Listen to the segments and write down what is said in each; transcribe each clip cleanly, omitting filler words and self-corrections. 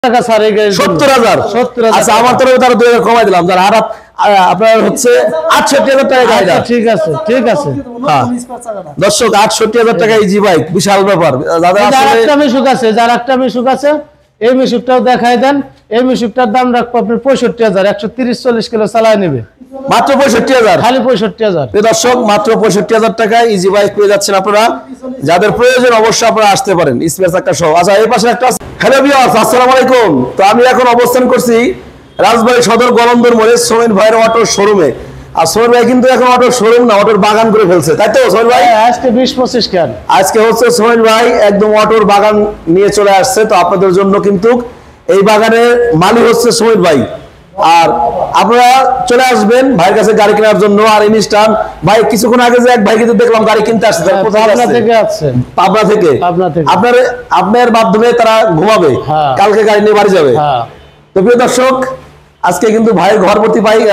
টাকা স্যার এই গাড়ি ৭০,০০০। আচ্ছা আমার তরফে তার ২০০০ কমাই দিলাম যারা আর আপনার হচ্ছে ৬৮,০০০ টাকা গাড়িটা। ঠিক আছে ঠিক আছে। দর্শক ৬৮,০০০ টাকা ইজি বাইক বিশাল ব্যাপার। দাদা আসলে একটা মিশুক আছে, যার একটা মিশুক আছে এই মিশুকটাও দেখাই দেন। এই মিশুকটার দাম রাখবো আপনার ৬৫,০০০, ১৩০-৪০ কিলো চালায় নেবে মাত্র ৬৫,০০০, খালি ৬৫,০০০। দর্শক মাত্র ৬৫,০০০ টাকায় ইজি বাইক পেয়ে যাচ্ছেন আপনারা। যাদের প্রয়োজন অবশ্যই আপনারা আসতে পারেন স্পেস একটা সহ। আচ্ছা এই পাশে একটা হ্যালো ভিউয়ার্স আসসালামু আলাইকুম। তো আমি এখন অবস্থান করছি রাজবাড়ী সদর গলন্দর মোড়ে সোমেন ভাইয়ের অটোর শোরুমে। আর সোমেন ভাই কিন্তু এখন অটোর শোরুম না, অটোর বাগান করে ফেলছে, তাই তো সোমেন ভাই? আজকে 20-25 কেন আজকে হচ্ছে সোমেন ভাই একদম অটোর বাগান নিয়ে চলে আসছে। তো আপনাদের জন্য কিন্তু এই বাগানের মালিক হচ্ছে সোমেন ভাই। আর আপনারা চলে আসবেন ভাইয়ের কাছে গাড়ি কেনার জন্য। আর ইনস্টান ভাই কিছুক্ষণ আগে যে এক ভাই কিন্তু দেখলাম গাড়ি কিনতে আসছে, পাবনা থেকে আসছে। পাবনা থেকে আপনার মাধ্যমে তারা ঘুমাবে, কালকে গাড়ি নিয়ে বাড়ি যাবে। তো প্রিয় দর্শক আজকে কিন্তু ভাইয়ের ঘর ভর্তি বাইক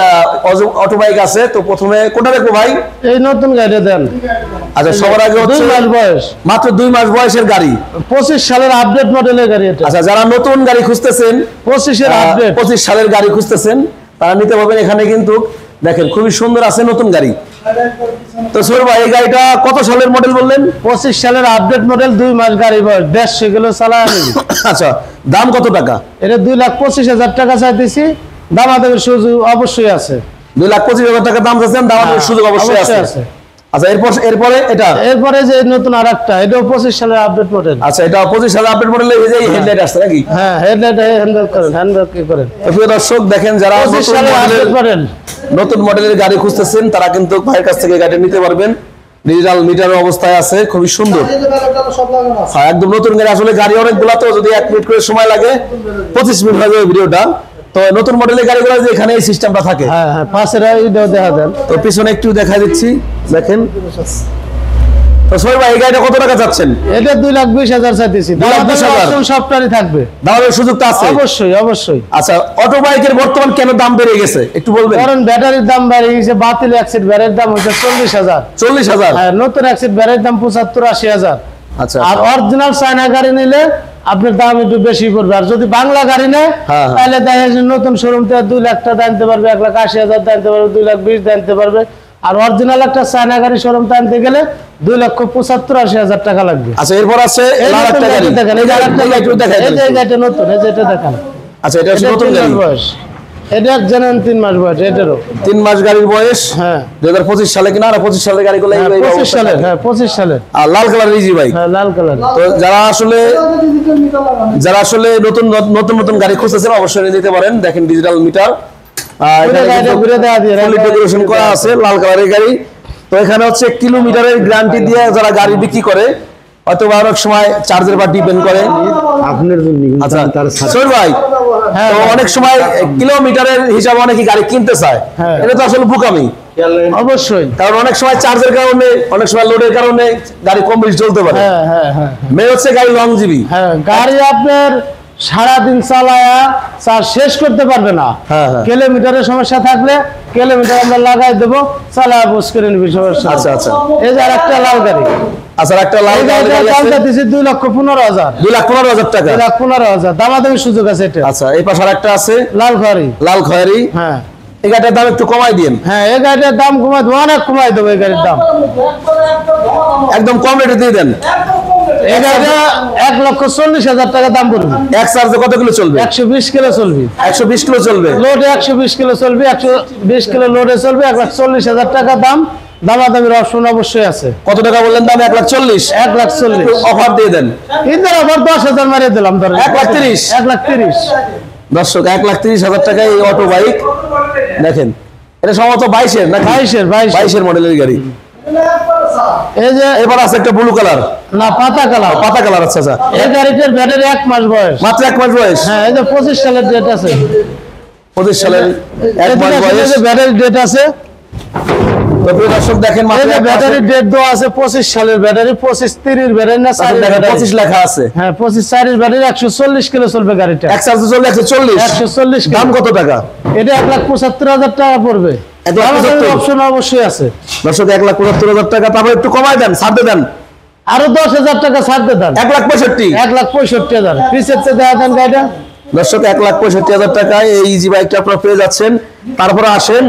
অটো বাইক আছে। তো প্রথমে কোনটা দেখবো ভাই? এই নতুন গাড়ি দেন। আচ্ছা সবার আগে হচ্ছে 2 মাস বয়স, মাত্র 2 মাস বয়সের গাড়ি, 25 সালের আপডেট মডেলের গাড়ি এটা। আচ্ছা যারা নতুন গাড়ি খুঁজতেছেন 25 এর আপডেট, 25 সালের গাড়ি খুঁজতেছেন তারা নিতে পারবেন। এখানে কিন্তু দেখেন খুবই সুন্দর আছে নতুন গাড়ি। তো সোহেল ভাই এই গাড়িটা কত সালের মডেল বললেন? 25 সালের আপডেট মডেল, 2 মাস গাড়ি বয়স, 150 কিলো চালায় নেবে। আচ্ছা দাম কত টাকা? এটা 2,25,000 টাকা চাইতেছি, দামাদামির সুযোগ অবশ্যই আছে। 2,25,000 টাকা দাম চাচ্ছেন, দামাদামির সুযোগ অবশ্যই আছে। আচ্ছা এরপরে এরপরে যে নতুন আরেকটা, এটাও 25 সালের আপডেট মডেল। আচ্ছা এটা 25 সালের আপডেট মডেল, এই যে হেডলাইট আসছে নাকি? হ্যাঁ হেডলাইট হ্যান্ডব্রেক কি করেন। প্রিয় দর্শক দেখেন যারা 25 সালের আপডেট মডেল নতুন মডেলের গাড়ি খুঁজতেছেন তারা কিন্তু ভাইয়ের কাছ থেকে গাড়ি নিতে পারবেন। ডিজিটাল মিটারের অবস্থায় আছে, খুবই সুন্দর। হ্যাঁ একদম নতুন গাড়ি। আসলে গাড়ি অনেকগুলা, তো যদি 1 মিনিট করে সময় লাগে 25 মিনিট হয়ে যাবে ভিডিওটা। তো নতুন মডেলের গাড়িগুলো যে এখানে এই সিস্টেমটা থাকে। হ্যাঁ হ্যাঁ পাশের এইটাও দেখা দেন। তো পিছনে একটু দেখাই দিচ্ছি দেখেন। তো সোহেল ভাই এই গাড়িটা কত টাকা চাচ্ছেন? এটা 2,20,000 চাইতেছি, 2,20,000 সবটারই থাকবে, দামের সুযোগটা আছে অবশ্যই অবশ্যই। আচ্ছা অটো বাইকের বর্তমান কেন দাম বেড়ে গেছে একটু বলবেন? কারণ ব্যাটারির দাম বেড়ে গেছে, বাতিল অ্যাক্সিড ব্যাটারির দাম হচ্ছে 40,000। 40,000? হ্যাঁ নতুন অ্যাক্সিড ব্যাটারির দাম 75-80,000। আচ্ছা আর অরিজিনাল চায়না গাড়ি নিলে আপনার দাম একটু বেশি পড়বে। আর যদি বাংলা গাড়ি নেয় তাহলে দেখা যায় নতুন শোরুম থেকে 2 লাখ টাকা আনতে পারবে, 1,80,000 আনতে পারবে, 2,20,000 আনতে পারবে। আর অরিজিনাল একটা চায়না গাড়ি শোরুম থেকে আনতে গেলে 2,75,000-80,000 টাকা লাগবে। আচ্ছা এরপর আছে আরেকটা গাড়ি দেখেন, এই গাড়িটা একটু দেখাই দেন। এই গাড়িটা নতুন, এই যেটা দেখেন। আচ্ছা এটা হচ্ছে নতুন গাড়ি বয়স, এটা জানেন 3 মাস বয়স, এটারও 3 মাস গাড়ির বয়স। হ্যাঁ 2025 সালে কিনা। আর 25 সালের গাড়িগুলো 25 সালের। হ্যাঁ 25 সালের। আর লাল কালার ইজি বাইক। হ্যাঁ লাল কালার। তো যারা আসলে নতুন গাড়ি খুঁজতেছেন অবশ্যই নিতে পারেন। দেখেন ডিজিটাল মিটার, ডেকোরেশন করা আছে, লাল কালারের গাড়ি। তো এখানে হচ্ছে কিলোমিটারের গ্যারান্টি দিয়ে যারা গাড়ি বিক্রি করে, হয়তো অনেক সময় চার্জের বা ডিপেন্ড করে আপনার জন্য। আচ্ছা সোহেল ভাই তো অনেক সময় কিলোমিটারের হিসাবে অনেকে গাড়ি কিনতে চায়, এটা তো আসলে বোকামি অবশ্যই। কারণ অনেক সময় চার্জের কারণে, অনেক সময় লোডের কারণে গাড়ি কম বেশি চলতে পারে। হ্যাঁ হ্যাঁ হ্যাঁ মেয়ে হচ্ছে গাড়ি লংজিবি। হ্যাঁ গাড়ি আপনার সারাদিন চালায়া চার্জ শেষ করতে পারবে না। কিলোমিটারের সমস্যা থাকলে কিলোমিটার আমরা লাগাই দেবো, চালায়া বুঝ করে নিবি সমস্যা। আচ্ছা আচ্ছা এই যে আরেকটা লাল গাড়ি। আচ্ছা একটা লাল গাড়ি দাম দিতেছি 2,15,000। 2,15,000 টাকা, 2,15,000 দামাদামি সুযোগ আছে এটা। আচ্ছা এই পাশে আরেকটা আছে লাল খয়েরি। হ্যাঁ এই গাড়িটার দাম একটু কমাই দিন। হ্যাঁ এই গাড়িটার দাম কমাই দেবো, অনেক কমাই দেবো। এই গাড়ির দাম একদম কম রেটে দিয়ে দেন। এই গাড়িটা 1,40,000 টাকা দাম পড়বে। এক চার্জে কত কিলো চলবে? 120 কিলো চলবে। 120 কিলো চলবে লোডে 120 কিলো চলবে, 120 কিলো লোডে চলবে। 1,40,000 টাকা দাম, দামাদামির অপশন অবশ্যই আছে। কত টাকা বললেন দাম? 1,40,000। 1,40,000 অফার দিয়ে দেন। ঈদের অফার 10,000 মারিয়ে দিলাম। ধরেন 1,30,000। 1,30,000 দর্শক 1,30,000 টাকায় এই অটো বাইক দেখেন। এটা সম্ভবত 22-এর না? 22-এর মডেলের গাড়ি। এই যে এবার আছে একটা ব্লু কালার, না পাতা কালার। পাতা কালার। আচ্ছা আচ্ছা এই গাড়িটার ব্যাটারি 1 মাস বয়স, মাত্র 1 মাস বয়স। হ্যাঁ এই যে 25 সালের ডেট আছে। 25 সালের 1 মাস বয়স ব্যাটারি ডেট আছে। তো প্রিয় দর্শক দেখেন মাত্র ব্যাটারি ডেট দেওয়া আছে 25 সালের ব্যাটারি। 25-30 ব্যাটারি না 25 লেখা আছে। হ্যাঁ 25-40 ব্যাটারি, 140 কিলো চলবে গাড়িটা। এক চার্জে চলবে 140। দাম কত টাকা? এটা 1,75,000 টাকা পড়বে। অপশন অবশ্যই আছে। দর্শক 1,75,000 টাকা। তারপর একটু কমাই দেন, ছাড়তে দেন, আরো 10,000 টাকা ছাড়তে দেন। 1,65,000। 1,65,000 পিছের চেয়ে দেখা দেন গাড়িটা। দর্শক 1,65,000 টাকায় এই ইজি বাইকটা আপনারা পেয়ে যাচ্ছেন। তারপরে আসেন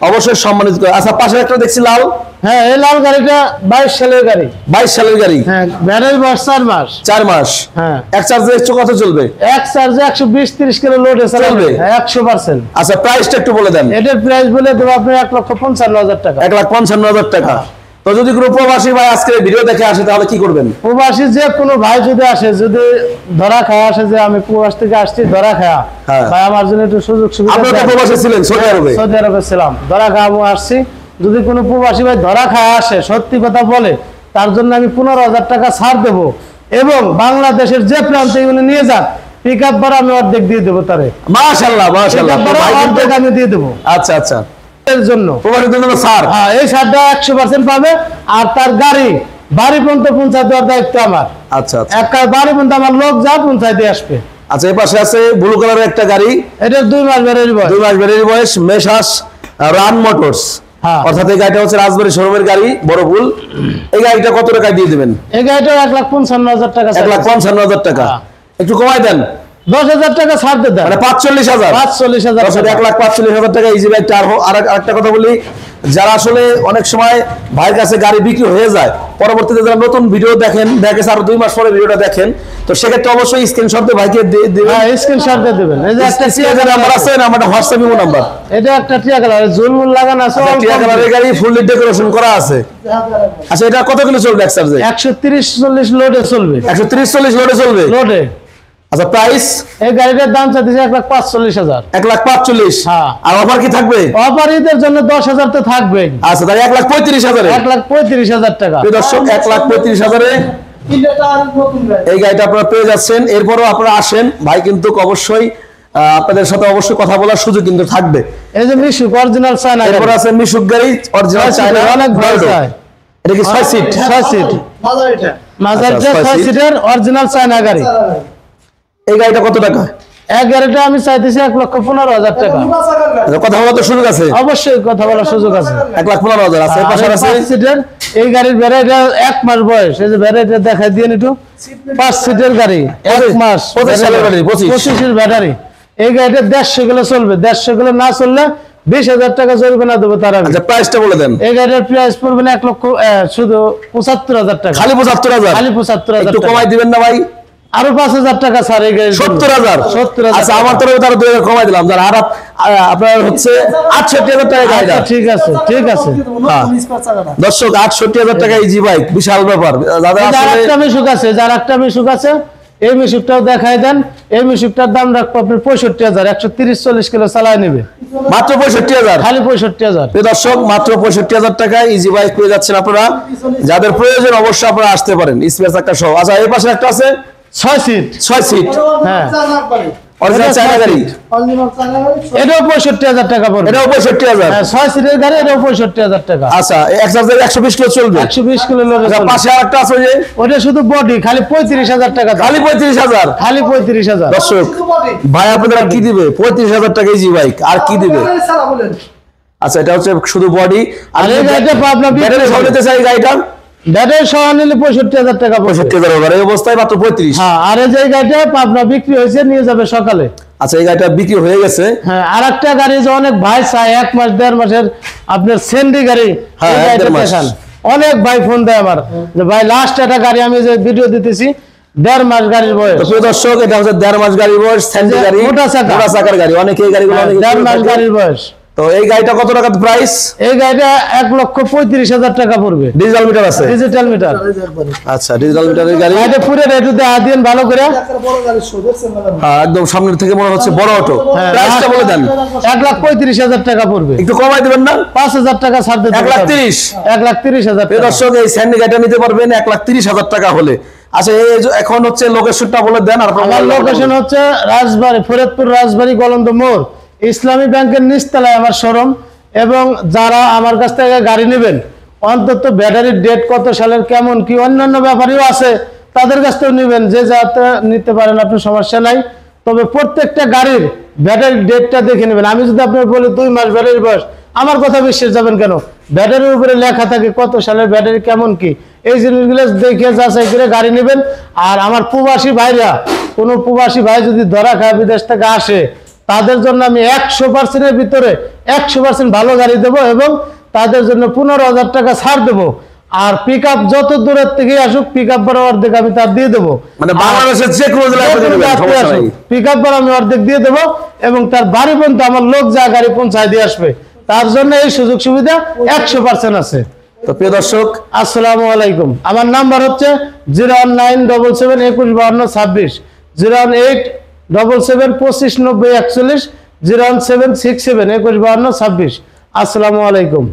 অবশ্যই সম্মানিত করে। আচ্ছা পাশে একটা দেখছি লাল। হ্যাঁ এই লাল গাড়িটা 22 সালের গাড়ি। 22 সালের গাড়ি। হ্যাঁ ব্যাটারি বয়স 4 মাস। 4 মাস। হ্যাঁ এক চার্জে কত চলবে? এক চার্জে 120-30 কিলো লোড চলবে। হ্যাঁ 100%। আচ্ছা প্রাইসটা একটু বলে দেন। এটার প্রাইস বলে দেব আপনি 1,55,000 টাকা। 1,55,000 টাকা। তো যদি কোনো প্রবাসী ভাই আজকে ভিডিও দেখে আসে তাহলে কি করবেন? প্রবাসী যে কোনো ভাই যদি আসে, যদি ধরা খায় আসে যে আমি প্রবাস থেকে আসছি ধরা খায়া, ভাই আমার জন্য একটু সুযোগ সুবিধা। আপনি তো প্রবাসী ছিলেন সৌদি আরবে? সৌদি আরবে ছিলাম, ধরা খাওয়া আসছি। যদি কোনো প্রবাসী ভাই ধরা খায় আসে সত্যি কথা বলে, তার জন্য আমি 15,000 টাকা ছাড় দেবো এবং বাংলাদেশের যে প্রান্তে এগুলো নিয়ে যান পিক আপ ভাড়া আমি অর্ধেক দিয়ে দেবো তারে। মাশাআল্লাহ মাশাআল্লাহ, অর্ধেক আমি দিয়ে দেবো। আচ্ছা আচ্ছা, এর জন্য প্রবাসীদের জন্য ছাড়। হ্যাঁ এই ছাড়টা 100% পাবে। আর তার গাড়ি বাড়ি পর্যন্ত পৌঁছায় দেওয়ার দায়িত্ব আমার। আচ্ছা আচ্ছা, একটা বাড়ি পর্যন্ত আমার লোক যা পৌঁছায় দিয়ে আসবে। আচ্ছা এই পাশে আছে ব্লু কালারের একটা গাড়ি। এটা 2 মাস ব্যাটারি বয়স। 2 মাস ব্যাটারি বয়স, মেসাস রান মোটরস। হ্যাঁ অর্থাৎ এই গাড়িটা হচ্ছে রাজবাড়ী শোরুমের গাড়ি, বড় ভুল। এই গাড়িটা কত টাকা দিয়ে দিবেন? এই গাড়িটা 1,55,000 টাকা। 1,55,000 টাকা। একটু কমাই দেন, 10,000 টাকা ছাড় দেন। মানে 45,000। 45,000 1,45,000 টাকা ইজি বাইকটা। আর আরেকটা কথা বলি, যারা আসলে অনেক সময় ভাইয়ের কাছে গাড়ি বিক্রি হয়ে যায়, পরবর্তীতে যারা নতুন ভিডিও দেখেন, দেখে আর 2 মাস পরে ভিডিওটা দেখেন, তো সেক্ষেত্রে অবশ্যই স্ক্রিনশট দিয়ে ভাইকে দিবেন। হ্যাঁ স্ক্রিনশট দিয়ে দিবেন। এই যে একটা টিয়া নাম্বার আছে, নাম্বারটা হোয়াটসঅ্যাপ ইমো নাম্বার। এটা একটা টিয়া কালার জুলমুল লাগানো আছে, টিয়া কালারের গাড়ি, ফুললি ডেকোরেশন করা আছে। আচ্ছা এটা কত কিলো চলবে এক চার্জে? 130-40 লোডে চলবে। 130-40 লোডে চলবে। লোডে। আচ্ছা প্রাইস? এই গাড়িটার দাম চাইতেছে 1,45,000। 1,45,000। হ্যাঁ। আর অফার কি থাকবে? অপারিতের জন্য 10,000 তো থাকবে। আচ্ছা তাহলে 1,35,000। 1,35,000 টাকা। প্রিয় দর্শক 1,35,000 এই গাড়িটা আপনারা পেয়ে যাচ্ছেন। এরপরও আপনারা আসেন, ভাই কিন্তু অবশ্যই আপনাদের সাথে অবশ্যই কথা বলার সুযোগ কিন্তু থাকবে। এই যে মিশুক অরিজিনাল চায়না। এরপর আছে মিশুক গাড়ি অরিজিনাল চায়না, অনেক ভালো চায়। এটা কি 6 সিট? 6 সিট মাজারটা 6 সিটের অরিজিনাল চায়না গাড়ি। এই গাড়িটা কত টাকা? এক গাড়িটা আমি চাইতেছি 1,15,000 টাকা। কথা বলার তো সুযোগ আছে? অবশ্যই কথা বলার সুযোগ আছে। 1,15,000 আছে। পাশে আছে 5 সিটের এই গাড়ির ভ্যারাইটিটা 1 মাস বয়স। এই যে ভ্যারাইটিটা দেখাই দিয়েন একটু। 5 সিটের গাড়ি 1 মাস 25 সালের গাড়ি। 25 এর ব্যাটারি। এই গাড়িটা 150 কিলো চলবে। 150 কিলো না চললে 20,000 টাকা জরিমানা দেবো তার আগে। আচ্ছা প্রাইসটা বলে দেন। এই গাড়ির প্রাইস পড়বে না 1 লক্ষ শুধু 75,000 টাকা। খালি 75,000? খালি 75,000 একটু টাকা। কমাই দিবেন না ভাই? আরো 5,000 টাকা স্যার এই গাড়ি 70,000। 70,000। আচ্ছা আমার তরফে তার 2,000 কমাই দিলাম। যারা আর আপনার হচ্ছে 68,000 টাকা গাড়িটা। ঠিক আছে ঠিক আছে। দর্শক 68,000 টাকা ইজি বাইক, বিশাল ব্যাপার। দাদা যার আসলে একটা মিশুক আছে, যার একটা মিশুক আছে, এই মিশুকটাও দেখাই দেন। এই মিশুকটার দাম রাখবো আপনি 65,000। 130-40 কিলো চালায় নেবে। মাত্র 65,000। খালি 65,000। প্রিয় দর্শক মাত্র 65,000 টাকায় ইজি বাইক পেয়ে যাচ্ছেন আপনারা। যাদের প্রয়োজন অবশ্যই আপনারা আসতে পারেন, স্পেস একটা সহ। আচ্ছা এই পাশে একটা আছে 6 সিট। 6 সিট হ্যাঁ অরিজিনাল চায়না গাড়ি। এটাও 65,000 টাকা পড়বে। এটাও 65,000। হ্যাঁ 6 সিটের গাড়ি, এটাও 65,000 টাকা। আচ্ছা এক চার্জে 120 কিলো চলবে। 120 কিলো লোড। আচ্ছা পাশে আরেকটা আছে যে ওটা শুধু বডি, খালি 35,000 টাকা দাম। খালি 35,000। খালি 35,000। দর্শক ভাই আপনাদের আর কি দিবে? 35,000 টাকা ইজি বাইক আর কি দিবে? আচ্ছা এটা হচ্ছে শুধু বডি। আর এই গাড়িটা পাবনা ব্যাটারি সহ নিতে চাই গাড়িটা। ব্যাটারি সহ নিলে 65,000 টাকা পড়বে। 65,000 এই অবস্থায় মাত্র 35। হ্যাঁ আর এই যে গাড়িটা পাবনা বিক্রি হয়েছে, নিয়ে যাবে সকালে। আচ্ছা এই গাড়িটা বিক্রি হয়ে গেছে। হ্যাঁ আর একটা গাড়ি যে অনেক ভাই চায় 1 মাস 1.5 মাসের আপনার সেন্ডি গাড়ি। হ্যাঁ, এই গাড়িটা 1.5 মাস। দেখান। অনেক ভাই ফোন দেয় আমার যে ভাই লাস্ট একটা গাড়ি আমি যে ভিডিও দিতেছি 1.5 মাস গাড়ির বয়স। তো প্রিয় দর্শক এটা হচ্ছে 1.5 মাস গাড়ি বয়স, স্যান্ডি গাড়ি, মোটা চাকার গাড়ি। অনেকে এই গাড়িগুলো অনেকে 1.5 মাস গাড়ির বয়স। তো এই গাড়িটা কত টাকা প্রাইস? এই গাড়িটা 1,35,000 টাকা পড়বে। ডিজিটাল মিটার আছে? Digital meter. আচ্ছা ডিজিটাল মিটারের গাড়ি। এটা পুরো রেটু দেয়া দিন ভালো করে। হ্যাঁ একদম সামনের থেকে মনে হচ্ছে বড় অটো। প্রাইসটা বলে দেন। 1,35,000 টাকা পড়বে। একটু কমাই দিবেন না? 5,000 টাকা ছাড় দিতে। 1,30,000। 1,30,000 প্রিয় টাকা। দর্শক এই স্যান্ডি গাড়িটা নিতে পারবেন 1,30,000 টাকা হলে। আচ্ছা এই যে এখন হচ্ছে লোকেশনটা বলে দেন। আর আমার লোকেশন হচ্ছে রাজবাড়ী, ফরিদপুর রাজবাড়ী গলন্দ মোড়, ইসলামী ব্যাংকের নিচতলায় আমার শোরুম। এবং যারা আমার কাছ থেকে গাড়ি নেবেন, অন্তত ব্যাটারির ডেট কত সালের কেমন কি অন্যান্য ব্যাপারেও আছে, তাদের কাছ থেকে নেবেন। যে যাতে নিতে পারেন আপনি, সমস্যা নাই। তবে প্রত্যেকটা গাড়ির ব্যাটারির ডেটটা দেখে নেবেন। আমি যদি আপনার বলি 2 মাস ব্যাটারির বয়স, আমার কথা বিশ্বাস যাবেন কেন? ব্যাটারির উপরে লেখা থাকে কত সালের ব্যাটারি কেমন কি, এই জিনিসগুলো দেখে যাচাই করে গাড়ি নেবেন। আর আমার প্রবাসী ভাইরা, কোনো প্রবাসী ভাই যদি ধরা খায় বিদেশ থেকে আসে, তাদের জন্য আমি 100%-এর ভিতরে 100% ভালো গাড়ি দেবো এবং তাদের জন্য 15,000 টাকা ছাড় দেবো। আর পিক আপ যত দূরের থেকে আসুক, পিক আপ ভাড়া অর্ধেক আমি তার দিয়ে দেবো। মানে বাংলাদেশের যে কোনো জেলায় আপনি দিবেন, সমস্যা নাই। পিক আপ ভাড়া আমি অর্ধেক দিয়ে দেবো এবং তার বাড়ি পর্যন্ত আমার লোক যা গাড়ি পৌঁছায় দিয়ে আসবে। তার জন্য এই সুযোগ সুবিধা 100% আছে। তো প্রিয় দর্শক, আসসালামু আলাইকুম। আমার নাম্বার হচ্ছে 01977215226, 01877259041, 01767215226। আসসালামু আলাইকুম।